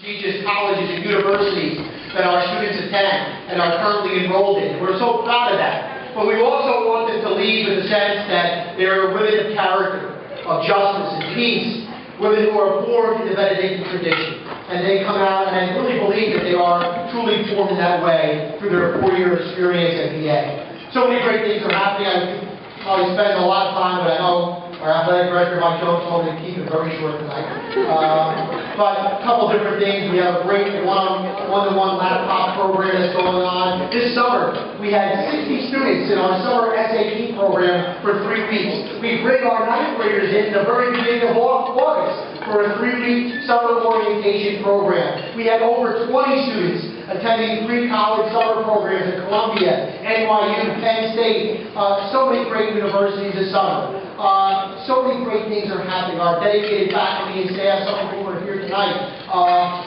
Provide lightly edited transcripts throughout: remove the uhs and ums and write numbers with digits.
prestigious colleges and universities that our students attend and are currently enrolled in. We're so proud of that. But we also want them to leave with the sense that they're women of character, of justice and peace, women who are formed in the Benedictine tradition. And they come out, and I really believe that they are truly formed in that way through their 4-year experience at VA. So many great things are happening. I could probably spend a lot of time, but I know our athletic director, Mike Jones, told me to keep it very short tonight. But a couple different things. We have a great one-to-one laptop program that's going on. This summer, we had 60 students in our summer SAT program for 3 weeks. We bring our 9th graders in the very beginning of August for a 3-week summer orientation program. We had over 20 students attending 3 college summer programs at Columbia, NYU, Penn State, so many great universities this summer. So many great things are happening. Our dedicated faculty and staff, some of whom are here tonight,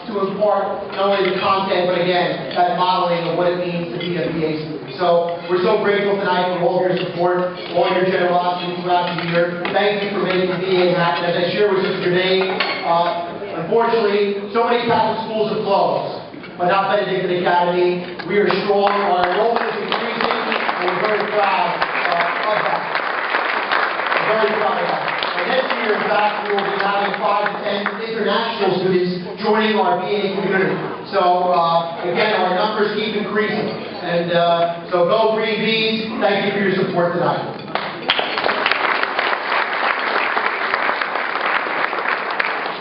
to impart not only the content, but again, that modeling of what it means to be a VA student. So we're so grateful tonight for all of your support, all your generosity throughout the year. Thank you for making VA happen. As I share with you today, unfortunately, so many Catholic schools have closed, but not Benedictine Academy. We are strong. Our enrollment is increasing, and we're very proud of that. Very proud of that. And next year, in fact, we will be having 5 to 10 international students joining our VA community. So, again, our numbers keep increasing. And so go Green Bees. Thank you for your support tonight.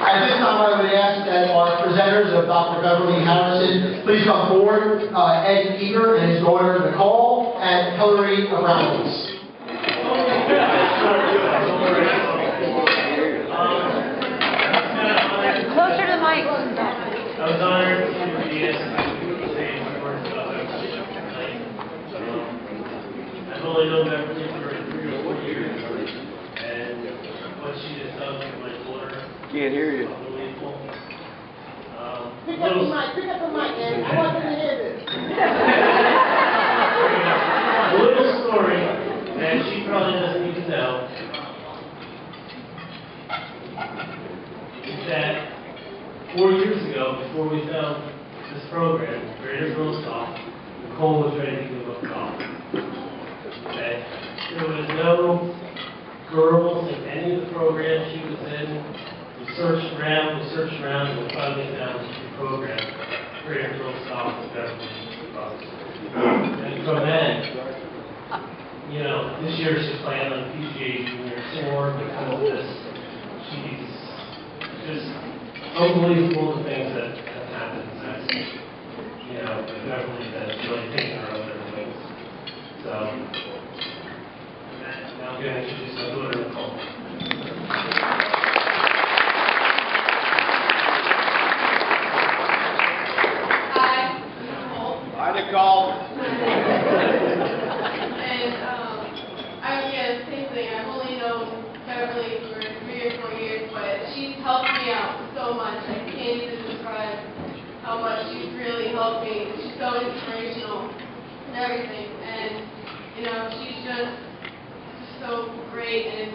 At this time, I would ask that our presenters of Dr. Beverly Harrison please come forward. Ed Eager and his daughter Nicole and Hillary Abramovich. Closer to the mic. I was honored to be a stage for tonight. I've only known Beverly for 3 or 4 years, and what she has done for my daughter. Can't hear you. Unbelievable. Pick up the mic, man. I want them to hear this. A little story that she probably doesn't even know is that 4 years ago, before we found this program, Greater Girls Golf, Nicole was ready to give up golf. Okay? There was no girls in any of the programs she was in. We searched around, and we finally found the program, Greater Girls Golf with Beverly. And from then, you know, this year she's playing on the PGA Junior Tour because of this. She's just unbelievable the things that have happened since, you know, Beverly has really taken her under her wings. So, now I'm going to introduce my daughter, Nicole. Hi, Nicole. Hi, Nicole. Same thing. I've only known Beverly for 3 or 4 years, but she's helped me out so much. I can't even describe how much she's really helped me. She's so inspirational and everything. And, you know, she's just so great. And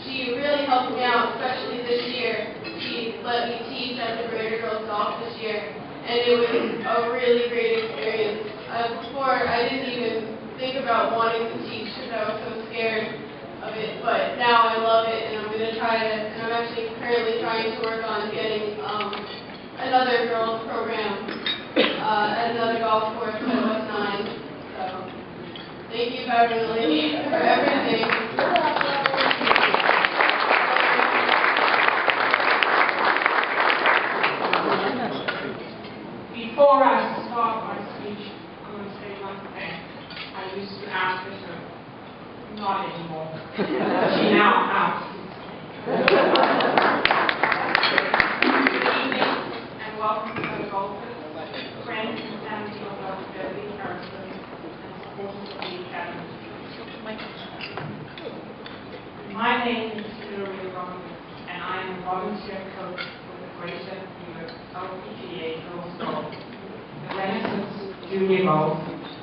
she really helped me out, especially this year. She let me teach at the Greater Girls Golf this year. And it was a really great experience. Before, I didn't even think about wanting to teach because I was so scared of it, but now I love it, and I'm going to try to, and I'm actually currently trying to work on getting another girls program at another golf course at West 9. So, thank you, Beverly, for everything. Before I start my speech, I'm going to say one thing. I used to ask her to, not anymore. She now asks. Good evening and welcome to the golfers, friends and family of Dr. Beverly Harrison and supporters of the Academy. My name is Hillary Abramovich, and I am a volunteer coach for the Greater New York LPGA Girls Golf, the Renaissance Junior Golf,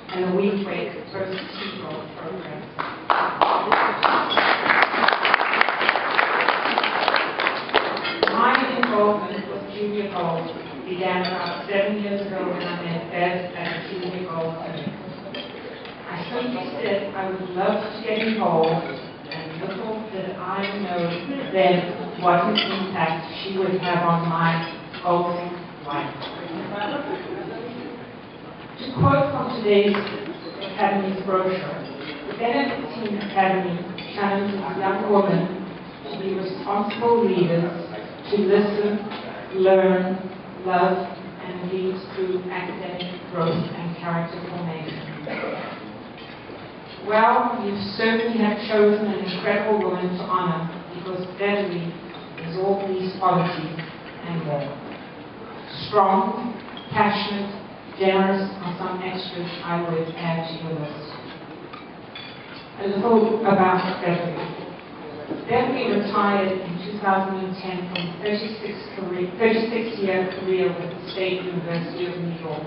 and the Week Break First Tee Golf programs. My involvement with junior golf began loved to get involved, and little did I know then what an impact she would have on my golfing life. To quote from today's Academy's brochure, the Benedictine Academy challenges young women to be responsible leaders, to listen, learn, love, and lead through academic growth and character formation. Well, you certainly have chosen an incredible woman to honor, because Beverly is all these qualities and more. Strong, passionate, generous are some extras I would add to your list. A little about Beverly. Beverly retired in 2010 from a 36-year career with the State University of New York,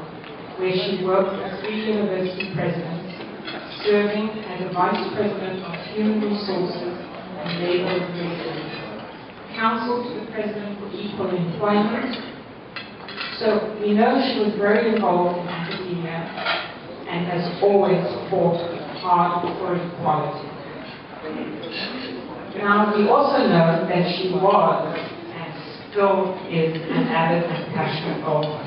where she worked with 3 university presidents, serving as a Vice President of Human Resources and Labor Relations, Counsel to the President for Equal Employment. So we know she was very involved in academia and has always fought hard for equality. Now, we also know that she was, and still is, an avid and passionate golfer.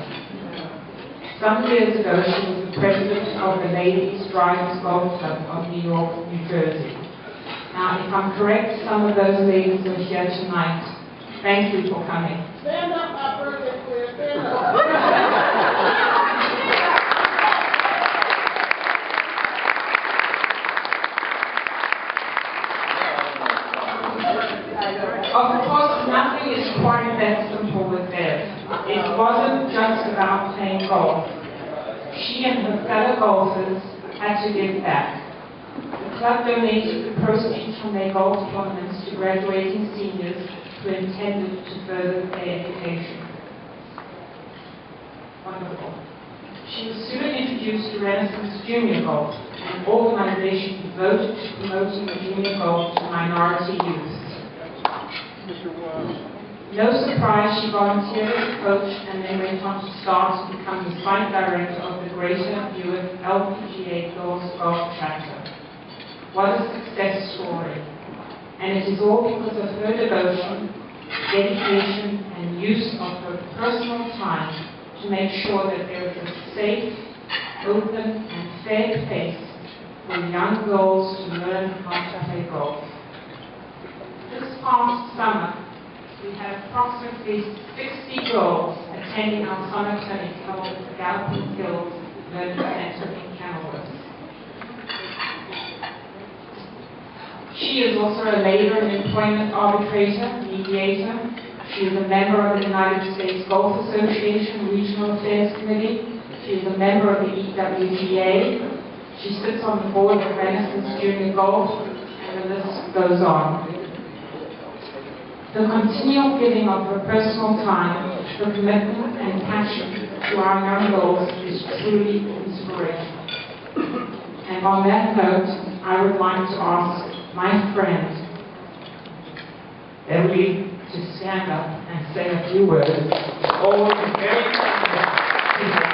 Some years ago, she was the president of the Ladies Drivers Golf Club of New York, New Jersey. Now, if I'm correct, some of those ladies are here tonight. Thank you for coming. Stand up, my birthday queer, stand up. Of course, nothing is quite that simple with Bev. It wasn't just about playing golf. She and her fellow golfers had to give back. The club donated the proceeds from their golf tournaments to graduating seniors who intended to further their education. Wonderful. She was soon introduced to Renaissance Junior Golf, an organization devoted to promoting junior golf to minority youth. No surprise, she volunteered as a coach and then went on to start to become the site director of the Greater Newark LPGA Girls Golf Chapter. What a success story. And it is all because of her devotion, dedication, and use of her personal time to make sure that there is a safe, open, and fair place for young girls to learn how to play golf. This past summer, we had approximately 60 girls attending our summer clinic held at the Galloping Hills Learning Center in Kenilworth. She is also a labor and employment arbitrator, mediator. She is a member of the United States Golf Association Regional Affairs Committee. She is a member of the EWGA. She sits on the board of Renaissance Junior Golf, and the list goes on. The continual giving of her personal time, her commitment and passion to our young girls is truly inspirational. And on that note, I would like to ask my friend, Beverly, to stand up and say a few words. All very people.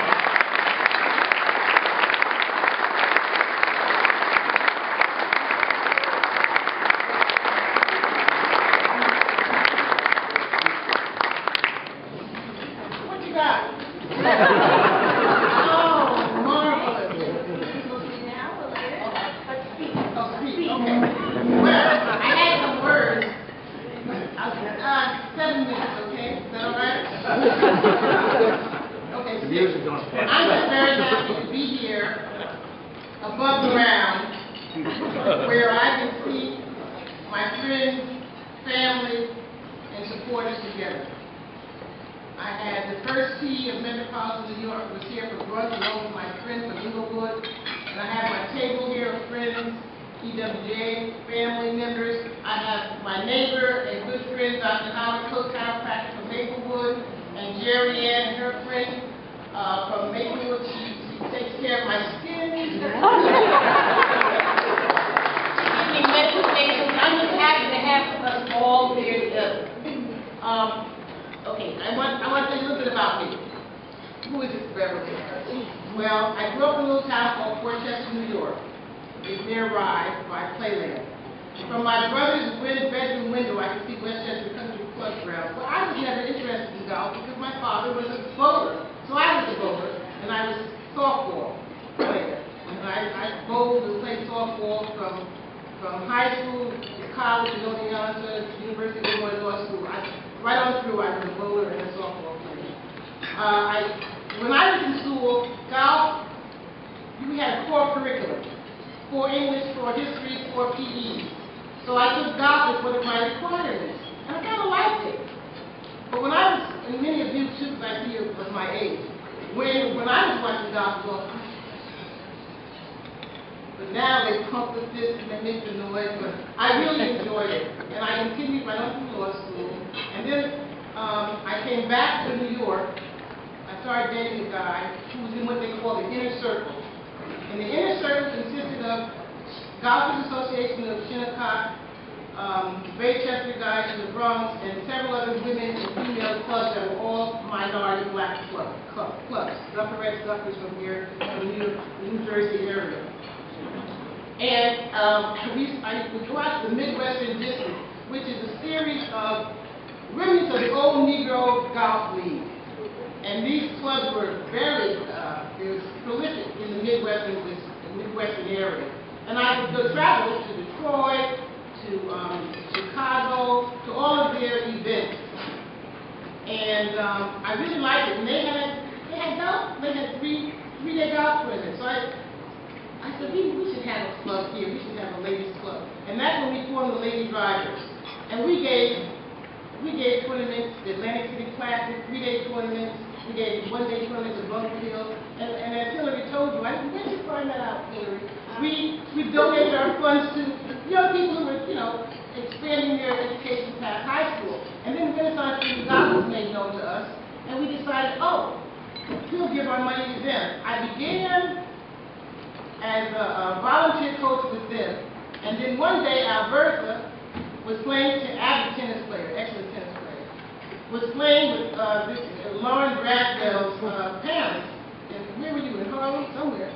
I'm just very happy to be here above ground where I can see my friends, family, and supporters together. I had the first tee of Metropolitan New York was here for brunch along with my friends from Inglewood, and I have my table here of friends, EWJ, family members. I have my neighbor and good friend, Dr. Howard Cook, chiropractor from Maplewood, and Jerry Ann, her friend from Maplewood. She takes care of my skin. She gives me medication. I'm just happy to have us all here together. Okay, I want to tell you a little bit about me. Who is this Beverly? Well, I grew up in a little town called Port Chester, New York. is nearby by Playland. From my brother's bedroom window, I could see Westchester Country Club grounds. But I was never interested in golf because my father was a bowler. So I was a bowler, and I was a softball player. And I bowled and played softball from high school to college, and going on to University of Illinois Law School. Right on through, I was a bowler and a softball player. When I was in school, golf, we had a core curriculum. 4 English, 4 history, 4 PE. So I took golf as one of my requirements. And I kind of liked it. But when I was, and many of you too, because I see you of my age, when I was watching golf, well, but now they pump with this and they make the noise, but I really enjoyed it. And I continued right on through law school. And then I came back to New York. I started dating a guy who was in what they call the inner circle. And the inner circle consisted of Golfers Association of Shinnecock, Baychester guys in the Bronx, and several other women and female clubs that were all minority black clubs. Dufferettes, Duffers from here, from the New Jersey area. And I would go out to the Midwestern District, which is a series of remnants of the old Negro Golf League. And these clubs were very prolific in the Midwestern area. And I would travel to Detroit, to Chicago, to all of their events. And I really liked it. And they had golf. They had three-day golf tournaments. So I said, we should have a club here. We should have a ladies' club. And that's when we formed the Lady Drivers. And we gave tournaments, the Atlantic City Classic, 3-day tournaments. We gave 1-day tournaments at Bunker Hill. And as Hillary told you, where did you find that out, Hillary? We donated our funds to young people who were, expanding their education past high school. And then Renaissance Youth Golf was made known to us. And we decided, we'll give our money to them. I began as a volunteer coach with them. And then one day, Alberta was playing to avid tennis player, excellent tennis player, was playing with Lauren Bradwell's parents. And where were you, in Harlem? Somewhere.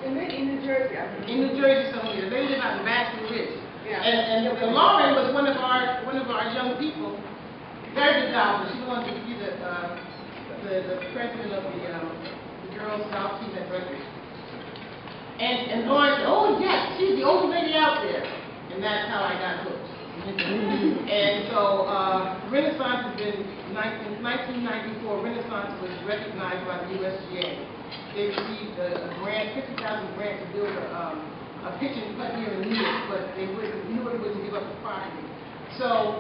In New Jersey, I think. In New Jersey somewhere. They live out in Baxter Ridge. Yeah. And Lauren was one of our young people, very good golfer. She wanted to be the president of the girls golf team at Rutgers. And Lauren said, oh yes, she's the only lady out there. And that's how I got hooked. And so Renaissance has been, in 1994, Renaissance was recognized by the USGA. They received a grant, $50,000 grant to build a pitch and putt here in New York, but they knew it wouldn't give up the property. So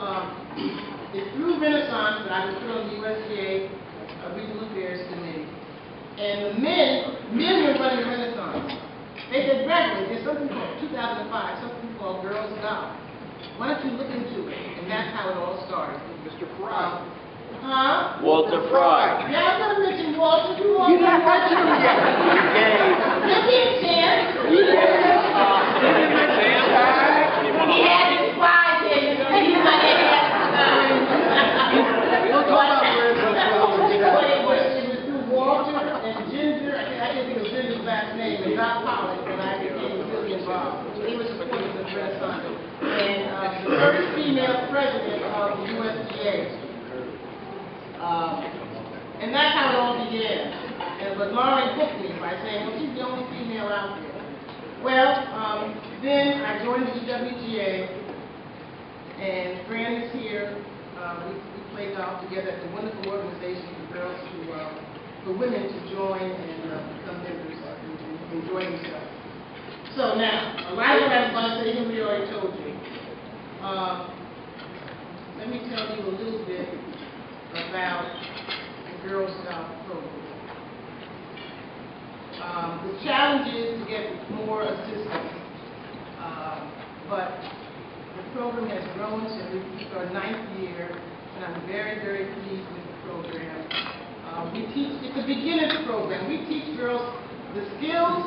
it's through Renaissance that I was put on the USGA Regional Affairs Committee. And the men were running Renaissance. They said, Beverly, there's something called 2005, something called Girls Golf. Why don't you look into it? And that's how it all started. Mr. Fry. Huh? Walter Fry. Yeah, I'm going to mention Walter. You all You're not mentioning him yet. Give me a chance. He had his spies in. He might have had We'll talk about it was through Walter and Ginger. I didn't think of Ginger's last name, and not Pollock, but I became really involved. He was supportive of Renaissance. And the first female president of the USGA. And that's how it all began. But Lauren hooked me by saying, well, she's the only female out there. Well, then I joined the EWGA, and Fran is here. We play golf together. It's a wonderful organization for girls for women to join and become members and enjoy themselves. So now, a lot of what I was going to say, Henry already told you. Let me tell you a little bit about the Girls Golf program. The challenge is to get more assistance, but the program has grown, so this is our 9th year, and I'm very, very pleased with the program. It's a beginner's program. We teach girls the skills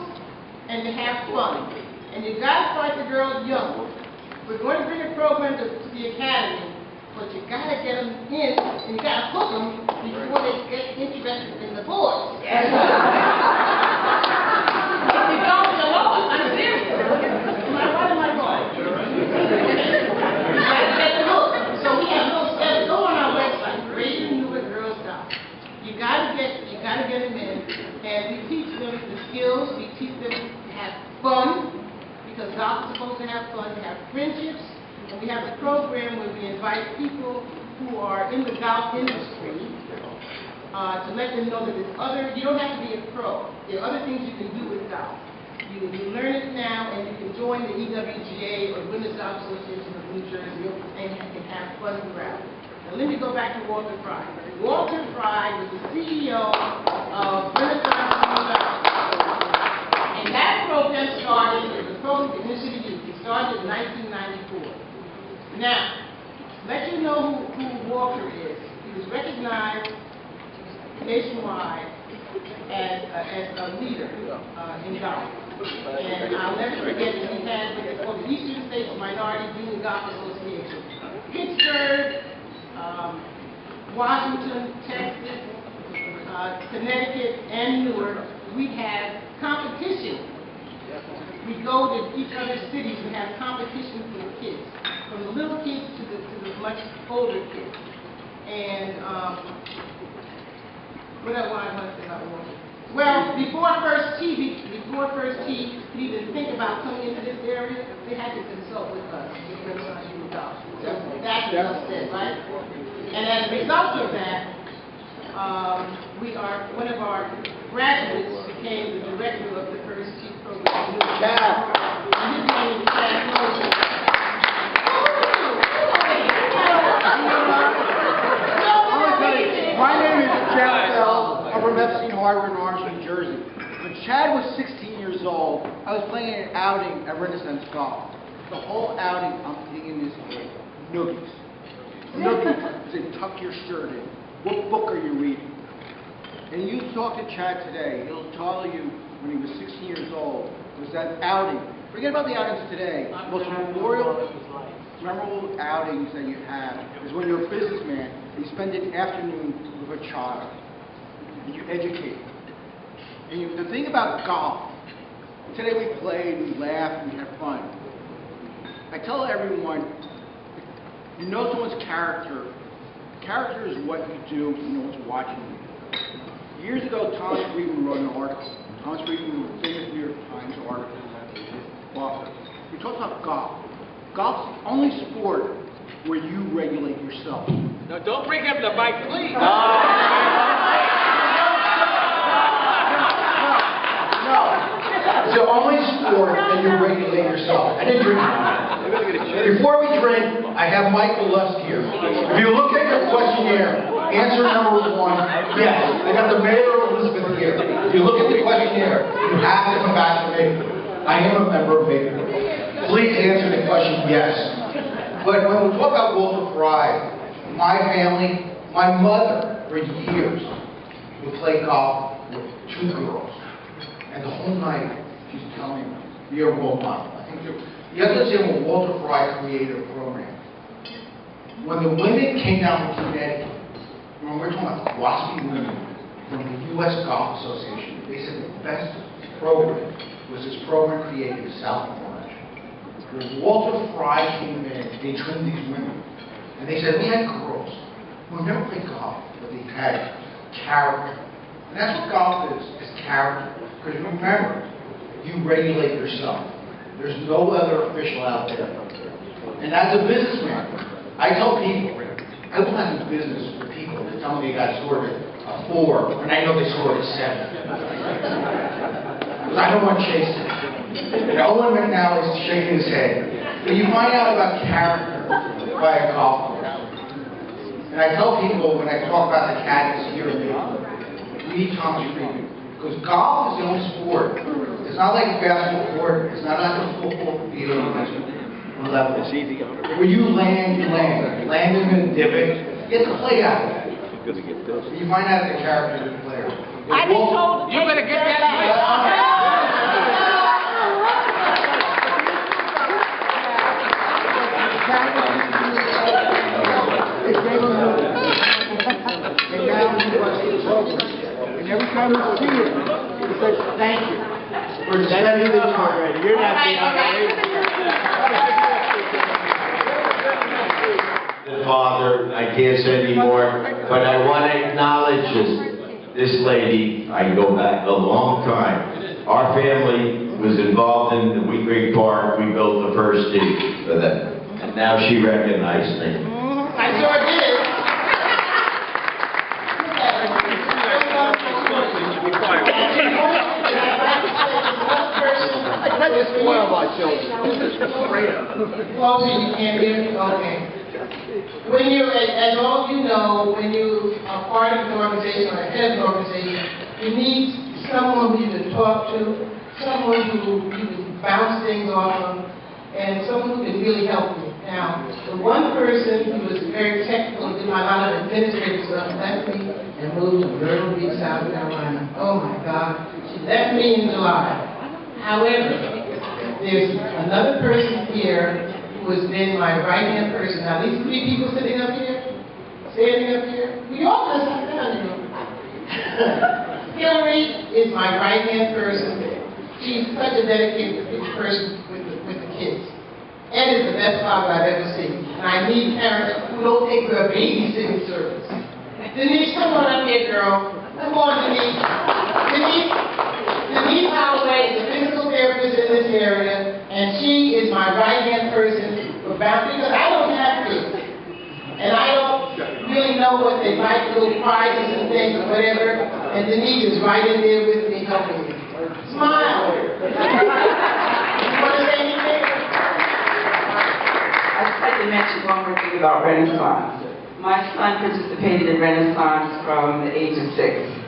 and to have fun. And you've got to start the girls young. We're going to bring a program to the academy, but you got to get them in, and you got to hook them before they get interested in the boys. If you don't, you're lost. I'm serious. program where we invite people who are in the golf industry to let them know that there's other, you don't have to be a pro. There are other things you can do with golf. You learn it now, and you can join the EWGA or Women's Golf Association of New Jersey, and you can have fun throughout. Now let me go back to Walter Fry. Walter Fry was the CEO of Renaissance Golf. And that program started, it was a program for inner city youth. It started in 1994. Now, let you know who Walter is. He was recognized nationwide as a leader in golf. And I'll never forget that he had what they call the Eastern States Minority Junior Golf Association. Pittsburgh, Washington, Texas, Connecticut, and Newark, we have competition. We go to each other's cities and have competition for the kids, from the little kids to the much older kids. And what else I want to say about Walter? Well, before first tee could even think about coming into this area, they had to consult with us. So that's enough said, right? And as a result of that, one of our graduates became the director of the first tee program. And his name is Chad Moses. My name is Chad Bell. I'm from Epstein Harbor in Orange, New Jersey. When Chad was 16 years old, I was playing an outing at Renaissance Golf. The whole outing, I'm thinking this noogies. Noogies. I said, tuck your shirt in. What book are you reading? And you talk to Chad today, he'll tell you when he was 16 years old, was that outing. Forget about the outings today. The most memorable outings that you have is when you're a businessman, you spend an afternoon with a child, and you educate them. And the thing about golf, today we played, we laughed, we had fun. I tell everyone, you know someone's character. Character is what you do, you know what's watching you. Years ago, Thomas Friedman wrote an article. Thomas Friedman was a famous New York Times article. He talks about golf. Golf's the only sport where you regulate yourself. No, don't bring up the mic, please. No. It's the only sport that you regulate yourself. I didn't drink. Before we drink, I have Michael left here. If you look at your questionnaire, answer number 1, yes. I got the mayor of Elizabeth here. If you look at the questionnaire, you have to come back to Baker. I am a member of Baker. Please answer the question, yes. But when we talk about Walter Fry, my family, my mother, for years, would play golf with 2 girls. And the whole night, she's telling me, you're a role model. I think you have to understand when Walter Fry created a program. When the women came down from Connecticut, we're talking about WASPy women from the U.S. Golf Association, they said the best program was this program created in South Orange. When Walter Fry came in, they trained these women. And they said, we had girls who never played golf, but they had character. And that's what golf is character. Because remember, you regulate yourself. There's no other official out there. And as a businessman, I tell people, I will not do business with people that tell me they got scored a 4, when I know they scored a 7. Because I don't want to chase it. And Owen McNally's shaking his head. But you find out about character by a golf course. And I tell people when I talk about the caddies here and there, we need Thomas Friedman. Because golf is the only sport. It's not like a basketball court. It's not like a football field level. It's easy. Where you land, you land. Land in the divot. Get the play out of that. You find out the character of the player. I've been told You better get that. And every time you see it, it says thank you for spending the time. You're not Father, I can't say anymore, but I want to acknowledge this lady. I go back a long time. Our family was involved in the Wheat Creek Park. We built the first tee for them. and now she recognized me. I sure did. I just spoil my children. Closing, you can't hear me? Okay. When you, as all of you know, when you are part of an organization or head of an organization, you need someone who you can talk to, someone who you can bounce things off of, and someone who can really help you. Now, the one person who was very technical, did a lot of administrative stuff, left me and moved to Myrtle Beach, South Carolina. Oh my God, she left me in July. However, there's another person here who has been my right-hand person. Now, these three people sitting up here, standing up here, we all just sat down, you know. Hillary is my right-hand person. She's such a dedicated person with the kids. Ed is the best father I've ever seen. And I need parents who don't take their babysitting service. Denise, come on up here, girl. Come on, Denise. Denise Holloway is a physical therapist in this area, and she is my right-hand person for boundaries, because I don't have kids. And I don't really know what they like, little prizes and things or whatever, and Denise is right in there with me helping me. Smile. You want to say anything? I'd just like to mention one more thing about Renaissance. My son participated in Renaissance from the age of 6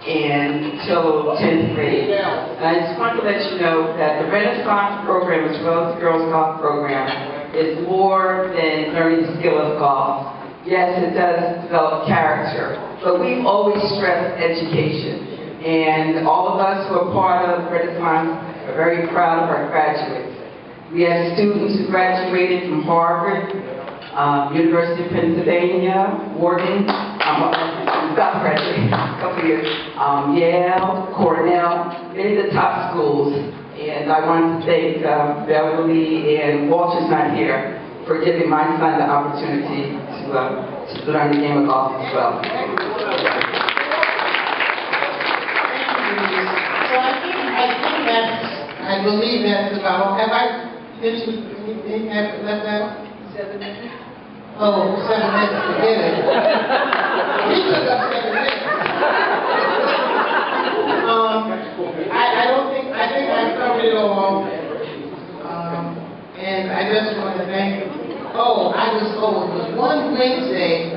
until 10th grade. And I just want to let you know that the Renaissance program, as well as the Girls Golf program, is more than learning the skill of golf. Yes, it does develop character, but we've always stressed education. And all of us who are part of Renaissance are very proud of our graduates. We have students who graduated from Harvard, University of Pennsylvania, Oregon, South graduated a couple years, Yale, Cornell, many of the top schools. And I want to thank Beverly, and Walter's not here, for giving my son the opportunity to learn the game of golf as well. So I believe that's about, have I mentioned anything left out? 7 minutes. Oh, 7 minutes, forget it. He took up 7 minutes. I think I covered it all. And I just want to thank you. It was one Wednesday,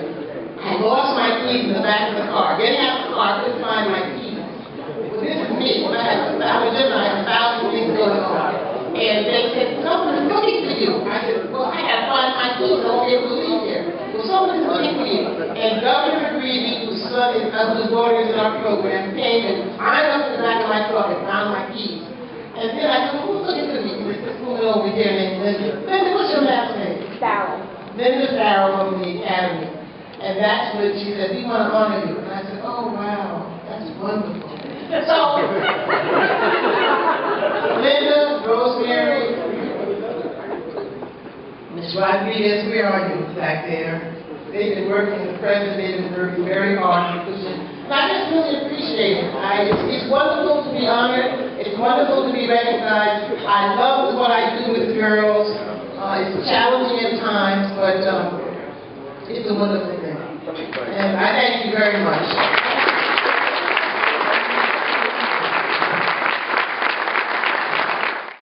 I lost my keys in the back of the car. Getting out of the car, I couldn't find my keys. Well, this is me. I had 1,000 things going on. And they said, someone is looking for you. I said, well, I got to find my keys. I won't be able to leave here. Well, someone is looking for you. And Governor Greeley, whose daughter is in our program, came and climbed up in the back of my truck and found my keys. And then I said, who's looking for me? And this woman over here named Linda. Linda, what's your last name? Farrell. Linda Farrell from the Academy. And that's when she said, we want to honor you. And I said, oh, wow, that's wonderful. So, Linda, Rosemary, Ms. Rodriguez, where are you back there? They've been working, the president, they've been working very hard to push it. And I just really appreciate it. It's wonderful to be honored. It's wonderful to be recognized. I love what I do with girls. It's challenging at times, but it's a wonderful thing. And I thank you very much.